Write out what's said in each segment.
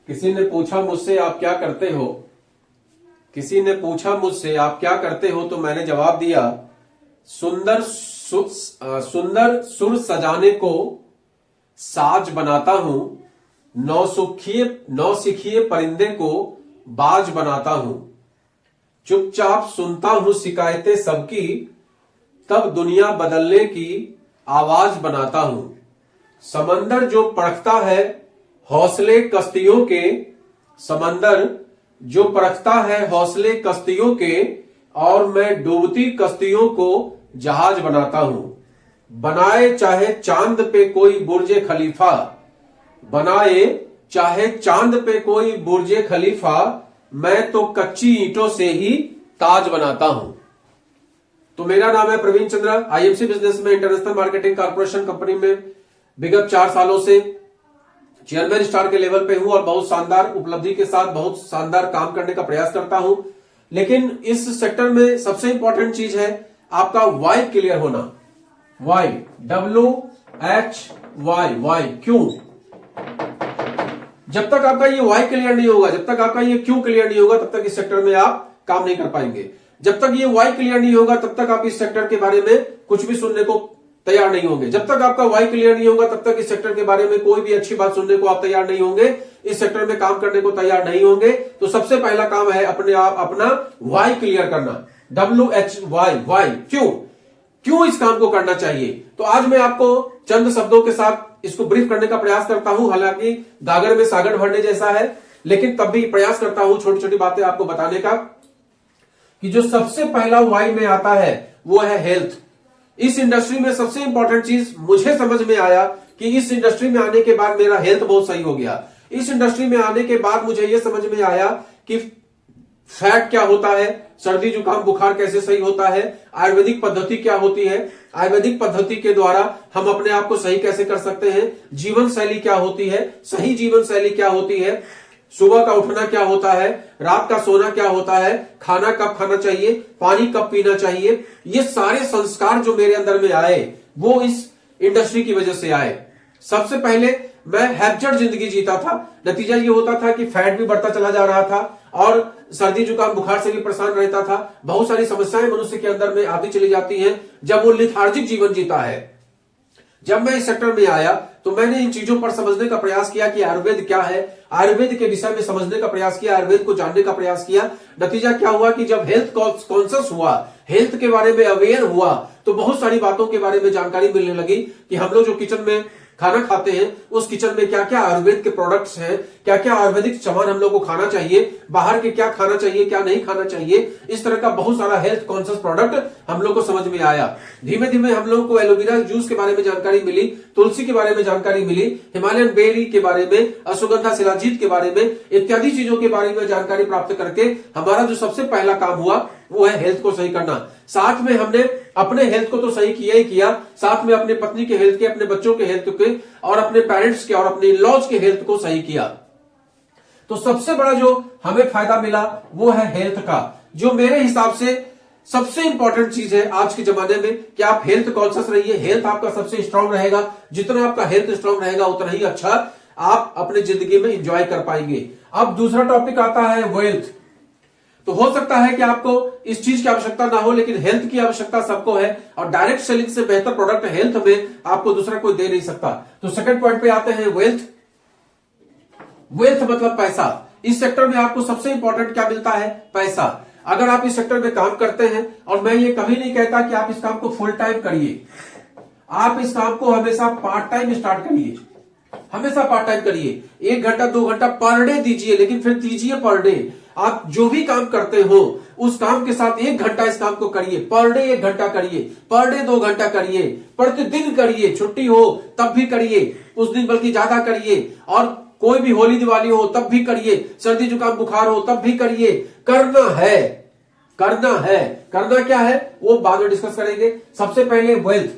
किसी ने पूछा मुझसे आप क्या करते हो, किसी ने पूछा मुझसे आप क्या करते हो, तो मैंने जवाब दिया सुंदर सुर सजाने को साज बनाता हूं, नौसिखिए परिंदे को बाज बनाता हूं, चुपचाप सुनता हूं शिकायतें सबकी, तब दुनिया बदलने की आवाज बनाता हूं। समंदर जो परखता है हौसले कश्तियों के, समंदर जो परखता है हौसले कश्तियों के, और मैं डूबती कश्तियों को जहाज बनाता हूं। बनाए चाहे चांद पे कोई बुर्जे खलीफा, बनाए चाहे चांद पे कोई बुर्जे खलीफा, मैं तो कच्ची ईंटों से ही ताज बनाता हूं। तो मेरा नाम है प्रवीण चंद्र, आईएमसी बिजनेस में इंटरनेशनल मार्केटिंग कॉर्पोरेशन कंपनी में विगत 4 सालों से चेयरमैन स्टार के लेवल पे हूं और बहुत शानदार उपलब्धि के साथ बहुत शानदार काम करने का प्रयास करता हूं। लेकिन इस सेक्टर में सबसे इंपॉर्टेंट चीज है आपका वाई क्लियर होना। वाई, WHY, क्यों। जब तक आपका ये वाई क्लियर नहीं होगा, जब तक आपका ये क्यों क्लियर नहीं होगा, तब तक इस सेक्टर में आप काम नहीं कर पाएंगे। जब तक ये वाई क्लियर नहीं होगा, तब तक आप इस सेक्टर के बारे में कुछ भी सुनने को तैयार नहीं होंगे। जब तक आपका वाई क्लियर नहीं होगा, तब तक इस सेक्टर के बारे में कोई भी अच्छी बात सुनने को आप तैयार नहीं होंगे, इस सेक्टर में काम करने को तैयार नहीं होंगे। तो सबसे पहला काम है अपना वाई क्लियर करना। WHY, वाई, क्यों इस काम को करना चाहिए। तो आज मैं आपको चंद शब्दों के साथ इसको ब्रीफ करने का प्रयास करता हूं। हालांकि गागर में सागर भरने जैसा है, लेकिन तब भी प्रयास करता हूं छोटी छोटी बातें आपको बताने का। कि जो सबसे पहला वाई में आता है वो है हेल्थ। इस इंडस्ट्री में सबसे इंपॉर्टेंट चीज मुझे समझ में आया कि इस इंडस्ट्री में आने के बाद मेरा हेल्थ बहुत सही हो गया। इस इंडस्ट्री में आने के बाद मुझे यह समझ में आया कि फैट क्या होता है, सर्दी जुकाम बुखार कैसे सही होता है, आयुर्वेदिक पद्धति क्या होती है, आयुर्वेदिक पद्धति के द्वारा हम अपने आप को सही कैसे कर सकते हैं, जीवन शैली क्या होती है, सही जीवन शैली क्या होती है, सुबह का उठना क्या होता है, रात का सोना क्या होता है, खाना कब खाना चाहिए, पानी कब पीना चाहिए। ये सारे संस्कार जो मेरे अंदर में आए वो इस इंडस्ट्री की वजह से आए। सबसे पहले मैं हैप्चर्ड जिंदगी जीता था। नतीजा ये होता था कि फैट भी बढ़ता चला जा रहा था और सर्दी जुकाम बुखार से भी परेशान रहता था। बहुत सारी समस्याएं मनुष्य के अंदर में आती चली जाती हैं जब वो लिथार्जिक जीवन जीता है। जब मैं इस सेक्टर में आया तो मैंने इन चीजों पर समझने का प्रयास किया कि आयुर्वेद क्या है, आयुर्वेद के विषय में समझने का प्रयास किया, आयुर्वेद को जानने का प्रयास किया। नतीजा क्या हुआ कि जब हेल्थ कॉन्शियस हुआ, हेल्थ के बारे में अवेयर हुआ, तो बहुत सारी बातों के बारे में जानकारी मिलने लगी कि हम लोग जो किचन में खाना खाते हैं उस किचन में क्या क्या आयुर्वेद के प्रोडक्ट्स हैं, क्या क्या आयुर्वेदिक सामान हम लोग को खाना चाहिए, बाहर के क्या खाना चाहिए क्या नहीं खाना चाहिए। इस तरह का बहुत सारा हेल्थ कॉन्शियस प्रोडक्ट हम लोग को समझ में आया। धीमे धीमे हम लोग को एलोवेरा जूस के बारे में जानकारी मिली, तुलसी के बारे में जानकारी मिली, हिमालयन बेरी के बारे में, अश्वगंधा शिलाजीत के बारे में, इत्यादि चीजों के बारे में जानकारी प्राप्त करके हमारा जो सबसे पहला काम हुआ वो है हेल्थ को सही करना। साथ में हमने अपने हेल्थ को तो सही किया ही किया, साथ में अपने पत्नी के हेल्थ के, अपने बच्चों के हेल्थ के और अपने पेरेंट्स के और अपने इन-लॉज के हेल्थ को सही किया। तो सबसे बड़ा जो हमें फायदा मिला वो है हेल्थ का, जो मेरे हिसाब से सबसे इंपॉर्टेंट चीज है आज के जमाने में कि आप हेल्थ कॉन्शियस रहिए। हेल्थ आपका सबसे स्ट्रांग रहेगा, जितना आपका हेल्थ स्ट्रांग रहेगा उतना ही अच्छा आप अपनी जिंदगी में एंजॉय कर पाएंगे। अब दूसरा टॉपिक आता है वेल्थ। तो हो सकता है कि आपको इस चीज की आवश्यकता ना हो, लेकिन हेल्थ की आवश्यकता सबको है और डायरेक्ट सेलिंग से बेहतर प्रोडक्ट हेल्थ में आपको दूसरा कोई दे नहीं सकता। तो सेकंड पॉइंट पे आते हैं वेल्थ। वेल्थ मतलब पैसा। इस सेक्टर में आपको सबसे इंपॉर्टेंट क्या मिलता है, पैसा। अगर आप इस सेक्टर में काम करते हैं, और मैं ये कभी नहीं कहता कि आप इस काम को फुल टाइम करिए, आप इस काम को हमेशा पार्ट टाइम स्टार्ट करिए, हमेशा पार्ट टाइम करिए। 1 घंटा 2 घंटा पर डे दीजिए, लेकिन फिर दीजिए पर डे। आप जो भी काम करते हो उस काम के साथ 1 घंटा इस काम को करिए, पर डे 1 घंटा करिए, पर डे 2 घंटा करिए, प्रतिदिन करिए, छुट्टी हो तब भी करिए, उस दिन बल्कि ज्यादा करिए, और कोई भी होली दिवाली हो तब भी करिए, सर्दी जुकाम बुखार हो तब भी करिए। करना है, करना है। करना क्या है वो बाद में डिस्कस करेंगे। सबसे पहले वेल्थ।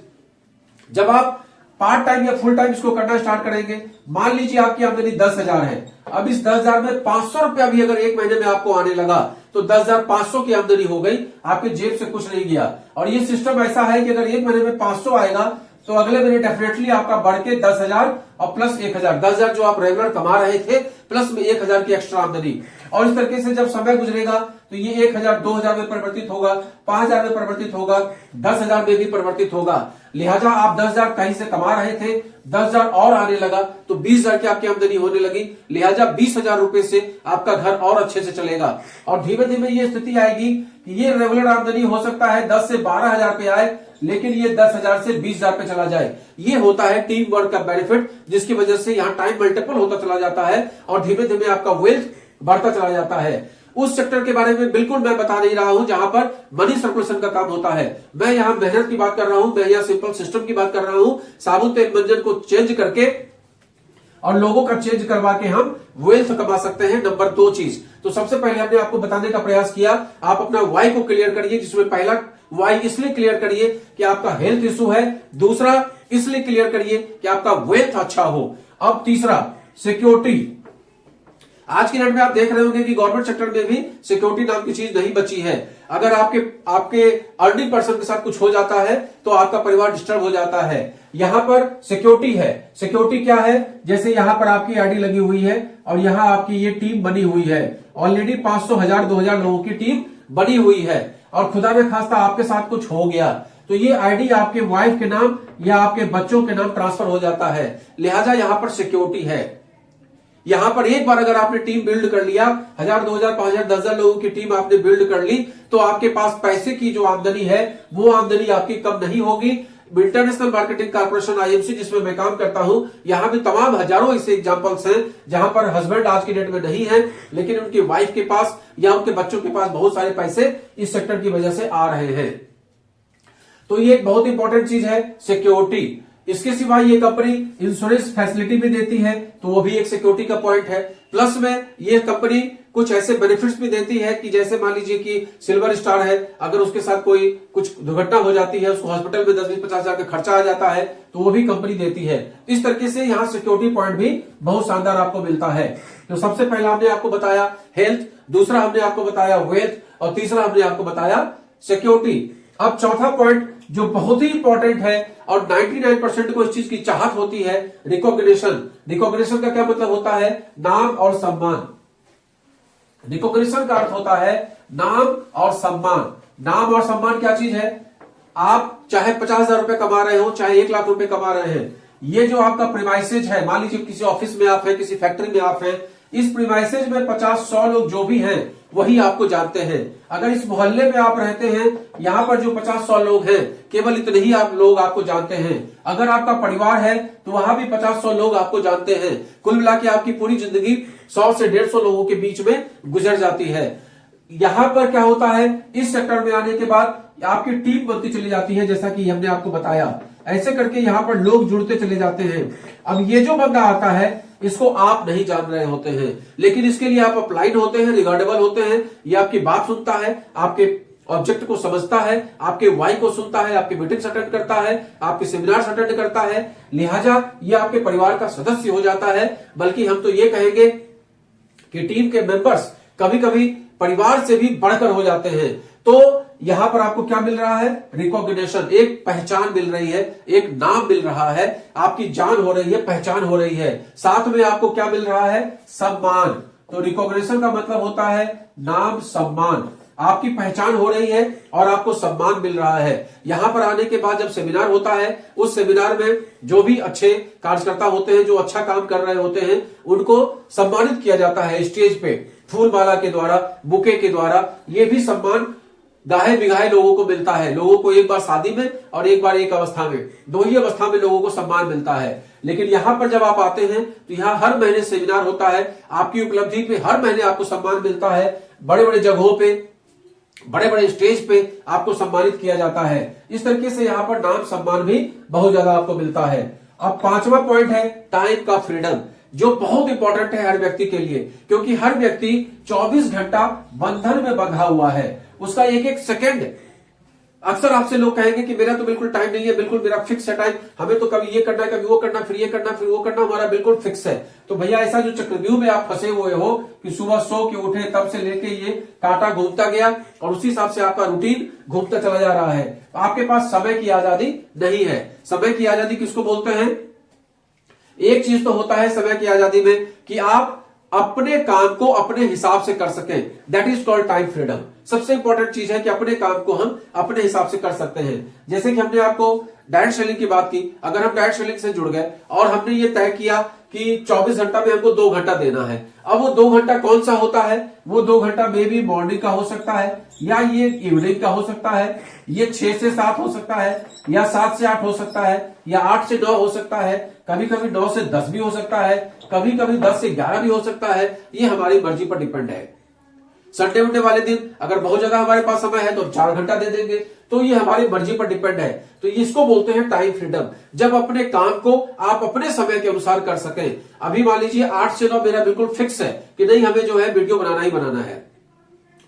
जब आप पार्ट टाइम या फुल टाइम इसको करना स्टार्ट करेंगे, मान लीजिए आपकी आमदनी 10,000 है, अब इस 10,000 में 500 रुपया भी अगर एक महीने में आपको आने लगा तो 10,500 की आमदनी हो गई, आपके जेब से कुछ नहीं गया। और ये सिस्टम ऐसा है कि अगर एक महीने में 500 आएगा तो अगले महीने डेफिनेटली आपका बढ़ के 10,000 और प्लस 1,000, 10,000 जो आप रेगुलर कमा रहे थे प्लस में 1000 की एक्स्ट्रा आमदनी। और इस तरीके से जब समय गुजरेगा तो ये 1000 2000 में परिवर्तित होगा, 5000 में परिवर्तित होगा, 10,000 में भी परिवर्तित होगा। लिहाजा आप 10,000 कहीं से कमा रहे थे, 10,000 और आने लगा तो 20,000 की आपकी आमदनी होने लगी। लिहाजा 20,000 रुपए से आपका घर और अच्छे से चलेगा। और धीमे धीमे ये स्थिति आएगी कि ये रेगुलर आमदनी हो सकता है 10 से 12,000 पे आए, लेकिन ये 10,000 से 20,000 पे चला जाए। ये होता है टीम वर्क का बेनिफिट, जिसकी वजह से यहाँ टाइम मल्टीपल होता चला जाता है और धीमे धीमे आपका वेल्थ बढ़ता चला जाता है। उस सेक्टर के बारे में बिल्कुल मैं बता नहीं रहा हूं जहां पर मनी सर्कुलेशन का काम होता है। मैं यहां मेहनत की बात कर रहा हूं, मैं यहां सिंपल सिस्टम की बात कर रहा हूं। साबुन तेल मंजन को चेंज करके और लोगों का चेंज करवा के हम वेल्थ कमा सकते हैं। नंबर 2 चीज, तो सबसे पहले हमने आपको बताने का प्रयास किया, आप अपना वाई को क्लियर करिए, जिसमें पहला वाई इसलिए क्लियर करिए कि आपका हेल्थ इशू है, दूसरा इसलिए क्लियर करिए कि आपका वेल्थ अच्छा हो। अब तीसरा सिक्योरिटी। आज की डेट में आप देख रहे होंगे कि गवर्नमेंट सेक्टर में भी सिक्योरिटी नाम की चीज नहीं बची है। अगर आपके अर्निंग पर्सन के साथ कुछ हो जाता है तो आपका परिवार डिस्टर्ब हो जाता है। यहां पर सिक्योरिटी है। सिक्योरिटी क्या है? जैसे यहां पर आपकी आईडी लगी हुई है और यहां आपकी ये टीम बनी हुई है। ऑलरेडी 500, 1000, 2000 लोगों की टीम बनी हुई है और खुदा में खास्ता आपके साथ कुछ हो गया तो ये आईडी आपके वाइफ के नाम या आपके बच्चों के नाम ट्रांसफर हो जाता है। लिहाजा यहां पर सिक्योरिटी है। यहां पर एक बार अगर आपने टीम बिल्ड कर लिया, 1000, 2000, 5000, 10,000 लोगों की टीम आपने बिल्ड कर ली, तो आपके पास पैसे की जो आमदनी है वो आमदनी आपकी कम नहीं होगी। इंटरनेशनल मार्केटिंग कॉर्पोरेशन IMC जिसमें मैं काम करता हूं, यहां भी तमाम हजारों ऐसे एग्जांपल्स हैं जहां पर हस्बैंड आज की डेट में नहीं है, लेकिन उनकी वाइफ के पास या उनके बच्चों के पास बहुत सारे पैसे इस सेक्टर की वजह से आ रहे हैं। तो ये एक बहुत इंपॉर्टेंट चीज है सिक्योरिटी। इसके सिवा ये कंपनी इंश्योरेंस फैसिलिटी भी देती है, तो वो भी एक सिक्योरिटी का पॉइंट है। प्लस में ये कंपनी कुछ ऐसे बेनिफिट्स भी देती है कि जैसे मान लीजिए कि सिल्वर स्टार है, अगर उसके साथ कोई कुछ दुर्घटना हो जाती है, उसको हॉस्पिटल में 10-20-50,000 का खर्चा आ जाता है, तो वो भी कंपनी देती है। इस तरीके से यहाँ सिक्योरिटी पॉइंट भी बहुत शानदार आपको मिलता है। तो सबसे पहला हमने आपको बताया हेल्थ, दूसरा हमने आपको बताया वेल्थ और तीसरा हमने आपको बताया सिक्योरिटी। अब चौथा पॉइंट जो बहुत ही इंपॉर्टेंट है और 99% को इस चीज की चाहत होती है, रिकॉग्निशन। रिकॉग्निशन का क्या मतलब होता है? नाम और सम्मान। रिकॉग्निशन का अर्थ होता है नाम और सम्मान। नाम और सम्मान क्या चीज है? आप चाहे 50,000 रुपए कमा रहे हो, चाहे 1 लाख रुपए कमा रहे हैं, ये जो आपका प्रीमाइसेज है, मान लीजिए किसी ऑफिस में आप हैं, किसी फैक्ट्री में आप हैं, इस प्रीमाइसेज में 50-100 लोग जो भी हैं वही आपको जानते हैं। अगर इस मोहल्ले में आप रहते हैं, यहां पर जो 50-100 लोग हैं, केवल इतने ही लोग आपको जानते हैं। अगर आपका परिवार है तो वहां भी 50-100 लोग आपको जानते हैं। कुल मिला के आपकी पूरी जिंदगी 100 से 150 लोगों के बीच में गुजर जाती है। यहां पर क्या होता है, इस सेक्टर में आने के बाद आपकी टीम बनती चली जाती है, जैसा कि हमने आपको बताया। ऐसे करके यहां पर लोग जुड़ते चले जाते हैं। अब ये जो बंदा आता है इसको आप नहीं जान रहे होते हैं, लेकिन इसके लिए आप अप्लाइड होते हैं, रिगार्डेबल होते हैं। ये आपकी बात सुनता है, आपके ऑब्जेक्ट को समझता है, आपके वाई को सुनता है, आपके मीटिंग्स अटेंड करता है, आपके सेमिनार्स अटेंड करता है। लिहाजा ये आपके परिवार का सदस्य हो जाता है। बल्कि हम तो ये कहेंगे कि टीम के मेंबर्स कभी कभी परिवार से भी बढ़कर हो जाते हैं। तो यहां पर आपको क्या मिल रहा है? रिकॉग्निशन, एक पहचान मिल रही है, एक नाम मिल रहा है, आपकी जान हो रही है, पहचान हो रही है। साथ में आपको क्या मिल रहा है? सम्मान। तो रिकॉग्निशन का मतलब होता है नाम, सम्मान। आपकी पहचान हो रही है और आपको सम्मान मिल रहा है। यहां पर आने के बाद जब सेमिनार होता है, उस सेमिनार में जो भी अच्छे कार्यकर्ता होते हैं, जो अच्छा काम कर रहे होते हैं, उनको सम्मानित किया जाता है स्टेज पे, फूलमाला के द्वारा, बुके के द्वारा। ये भी सम्मान दाहे बिगाहे लोगों को मिलता है। लोगों को एक बार शादी में और एक बार एक अवस्था में, दो ही अवस्था में लोगों को सम्मान मिलता है। लेकिन यहां पर जब आप आते हैं तो यहां हर महीने सेमिनार होता है, आपकी उपलब्धि पे हर महीने आपको सम्मान मिलता है। बड़े बड़े जगहों पे, बड़े बड़े स्टेज पे आपको सम्मानित किया जाता है। इस तरीके से यहां पर नाम सम्मान भी बहुत ज्यादा आपको मिलता है। अब पांचवा पॉइंट है टाइम का फ्रीडम, जो बहुत इंपॉर्टेंट है हर व्यक्ति के लिए, क्योंकि हर व्यक्ति 24 घंटा बंधन में बंधा हुआ है। उसका एक एक सेकंड, अक्सर आपसे लोग कहेंगे कि मेरा तो बिल्कुल टाइम नहीं है, बिल्कुल मेरा फिक्स है टाइम, हमें तो कभी ये करना है, कभी वो करना, फिर ये करना, फिर वो करना, हमारा बिल्कुल फिक्स है। तो भैया ऐसा जो चक्रव्यूह में आप फंसे हुए हो कि सुबह सो के उठे तब से लेके ये कांटा घूमता गया और उसी हिसाब से आपका रूटीन घूमता चला जा रहा है, आपके पास समय की आजादी नहीं है। समय की आजादी किसको बोलते हैं? एक चीज तो होता है समय की आजादी में कि आप अपने काम को अपने हिसाब से कर सकें, that is called time freedom. सबसे इंपॉर्टेंट चीज है कि अपने काम को हम अपने हिसाब से कर सकते हैं। जैसे कि हमने आपको डायरेक्ट सेलिंग की बात की, अगर हम डायरेक्ट सेलिंग से जुड़ गए और हमने ये तय किया कि 24 घंटा में हमको 2 घंटा देना है। अब वो 2 घंटा कौन सा होता है? वो 2 घंटा मे बी मॉर्निंग का हो सकता है, या ये इवनिंग का हो सकता है, ये 6 से 7 हो सकता है, या 7 से 8 हो सकता है, या 8 से 9 हो सकता है, कभी कभी 9 से 10 भी हो सकता है, कभी कभी 10 से 11 भी हो सकता है। ये हमारी मर्जी पर डिपेंड है। संडे वनडे वाले दिन अगर बहुत ज्यादा हमारे पास समय है तो 4 घंटा दे देंगे, तो ये हमारी मर्जी पर डिपेंड है। तो इसको बोलते हैं टाइम फ्रीडम, जब अपने काम को आप अपने समय के अनुसार कर सकें। अभी मान लीजिए 8 से 9 मेरा बिल्कुल फिक्स है कि नहीं, हमें जो है वीडियो बनाना ही बनाना है।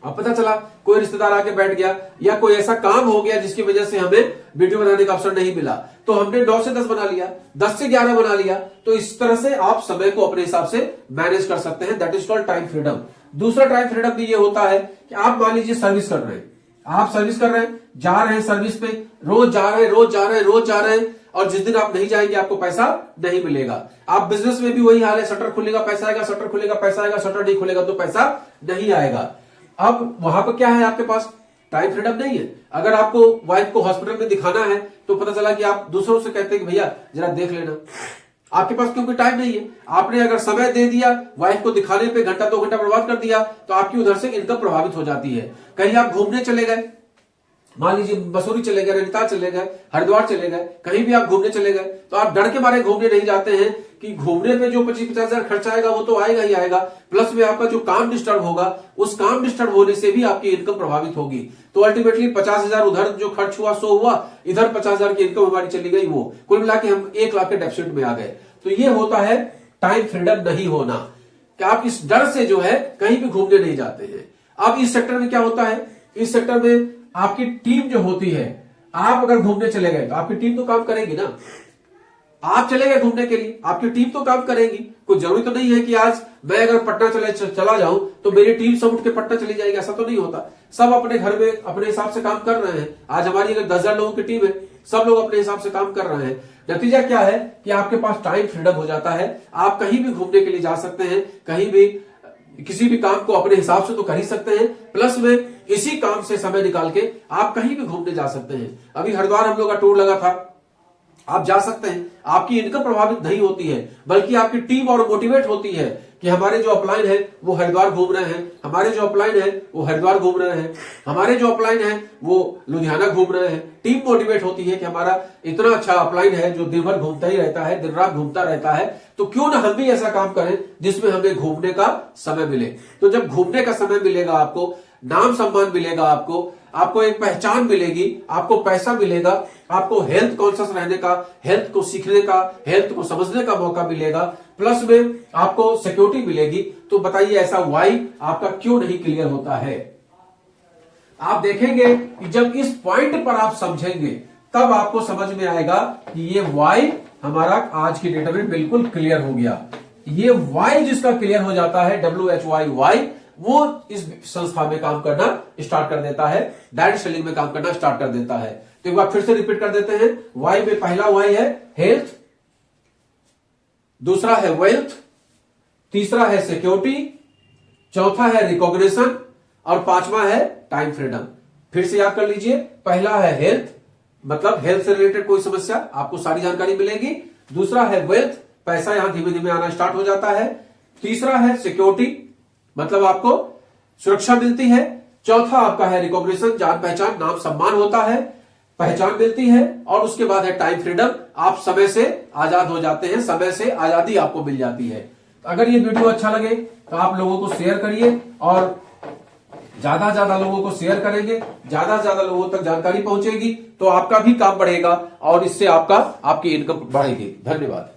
अब पता चला कोई रिश्तेदार आके बैठ गया या कोई ऐसा काम हो गया जिसकी वजह से हमें वीडियो बनाने का अवसर नहीं मिला, तो हमने 9 से 10 बना लिया, 10 से 11 बना लिया। तो इस तरह से आप समय को अपने हिसाब से मैनेज कर सकते हैं, that is called time freedom. दूसरा टाइम फ्रीडम भी ये होता है कि आप मान लीजिए सर्विस कर रहे हैं, आप सर्विस कर रहे हैं, जा रहे हैं सर्विस पे, रोज जा रहे हैं, रोज जा रहे हैं, रोज जा रहे हैं, और जिस दिन आप नहीं जाएंगे आपको पैसा नहीं मिलेगा। आप बिजनेस में भी वही हाल है, शटर खुलेगा पैसा आएगा, शटर खुलेगा पैसा आएगा, शटर नहीं खुलेगा तो पैसा नहीं आएगा। अब वहां पर क्या है, आपके पास टाइम फ्रीडम नहीं है। अगर आपको वाइफ को हॉस्पिटल में दिखाना है तो पता चला कि आप दूसरों से कहते हैं कि भैया जरा देख लेना, आपके पास क्योंकि टाइम नहीं है। आपने अगर समय दे दिया वाइफ को दिखाने पे, घंटा 2 घंटा बर्बाद कर दिया, तो आपकी उधर से इनकम प्रभावित हो जाती है। कहीं आप घूमने चले गए, मान लीजिए मसूरी चले गए, नैनीताल चले गए, हरिद्वार चले गए, कहीं भी आप घूमने चले गए, तो आप डर के मारे घूमने नहीं जाते हैं कि घूमने पे जो 25-50 हजार खर्चा आएगा वो तो आएगा ही आएगा, प्लस में आपका जो काम डिस्टर्ब होगा, उस काम डिस्टर्ब होने से भी आपकी इनकम प्रभावित होगी। तो अल्टीमेटली 50,000 उधर जो खर्च हुआ सो हुआ, इधर 50,000 की इनकम हमारी चली गई, वो कुल मिला के हम 1 लाख के डेफिसिट में आ गए। तो ये होता है टाइम फ्रीडम नहीं होना, कि आप इस डर से जो है कहीं भी घूमने नहीं जाते हैं। अब इस सेक्टर में क्या होता है, इस सेक्टर में आपकी टीम जो होती है, आप अगर घूमने चले गए तो आपकी टीम तो काम करेगी ना। आप चले गए घूमने के लिए, आपकी टीम तो काम करेगी। कोई जरूरी तो नहीं है कि आज मैं अगर पटना चला जाऊं तो मेरी टीम सब उठ के पटना चली जाएगी, ऐसा तो नहीं होता। सब अपने घर में अपने हिसाब से काम कर रहे हैं। आज हमारी अगर 10,000 लोगों की टीम है, सब लोग अपने हिसाब से काम कर रहे हैं। नतीजा क्या है कि आपके पास टाइम फ्रीडम हो जाता है, आप कहीं भी घूमने के लिए जा सकते हैं, कहीं भी किसी भी काम को अपने हिसाब से तो कर ही सकते हैं, प्लस में इसी काम से समय निकाल के आप कहीं भी घूमने जा सकते हैं। अभी हरिद्वार हम लोग का टूर लगा था, आप जा सकते हैं। आपकी इनकम प्रभावित नहीं होती है, बल्कि आपकी टीम और मोटिवेट होती है कि हमारे जो अपलाइन है वो हरिद्वार घूम रहे हैं, हमारे जो अपलाइन है वो हरिद्वार घूम रहे हैं, हमारे जो अपलाइन है वो लुधियाना घूम रहे हैं। टीम मोटिवेट होती है कि हमारा इतना अच्छा अपलाइन है जो दिन भर घूमता ही रहता है, दिन रात घूमता रहता है, तो क्यों ना हम भी ऐसा काम करें जिसमें हमें घूमने का समय मिले। तो जब घूमने का समय मिलेगा, आपको नाम सम्मान मिलेगा, आपको एक पहचान मिलेगी, आपको पैसा मिलेगा, आपको हेल्थ कॉन्शियस रहने का, हेल्थ को सीखने का, हेल्थ को समझने का मौका मिलेगा, प्लस में आपको सिक्योरिटी मिलेगी। तो बताइए ऐसा वाई आपका क्यों नहीं क्लियर होता है। आप देखेंगे कि जब इस पॉइंट पर आप समझेंगे तब आपको समझ में आएगा कि ये वाई हमारा आज की डेट में बिल्कुल क्लियर हो गया। ये वाई जिसका क्लियर हो जाता है, WHY वाई, वो इस संस्था में काम करना स्टार्ट कर देता है, डायरेक्ट सेलिंग में काम करना स्टार्ट कर देता है। तो एक बार फिर से रिपीट कर देते हैं। वाई में पहला वाई है हेल्थ, दूसरा है वेल्थ, तीसरा है सिक्योरिटी, चौथा है रिकॉग्निशन, और 5वां है टाइम फ्रीडम। फिर से याद कर लीजिए, पहला है हेल्थ, मतलब हेल्थ से रिलेटेड कोई समस्या आपको सारी जानकारी मिलेगी। दूसरा है वेल्थ, पैसा यहां धीमे धीमे आना स्टार्ट हो जाता है। तीसरा है सिक्योरिटी, मतलब आपको सुरक्षा मिलती है। चौथा आपका है रिकॉग्निशन, जान पहचान, नाम सम्मान होता है, पहचान मिलती है। और उसके बाद है टाइम फ्रीडम, आप समय से आजाद हो जाते हैं, समय से आजादी आपको मिल जाती है। अगर ये वीडियो अच्छा लगे तो आप लोगों को शेयर करिए, और ज्यादा से ज्यादा लोगों को शेयर करेंगे, ज्यादा से ज्यादा लोगों तक जानकारी पहुंचेगी, तो आपका भी काम बढ़ेगा और इससे आपकी इनकम बढ़ेगी। धन्यवाद।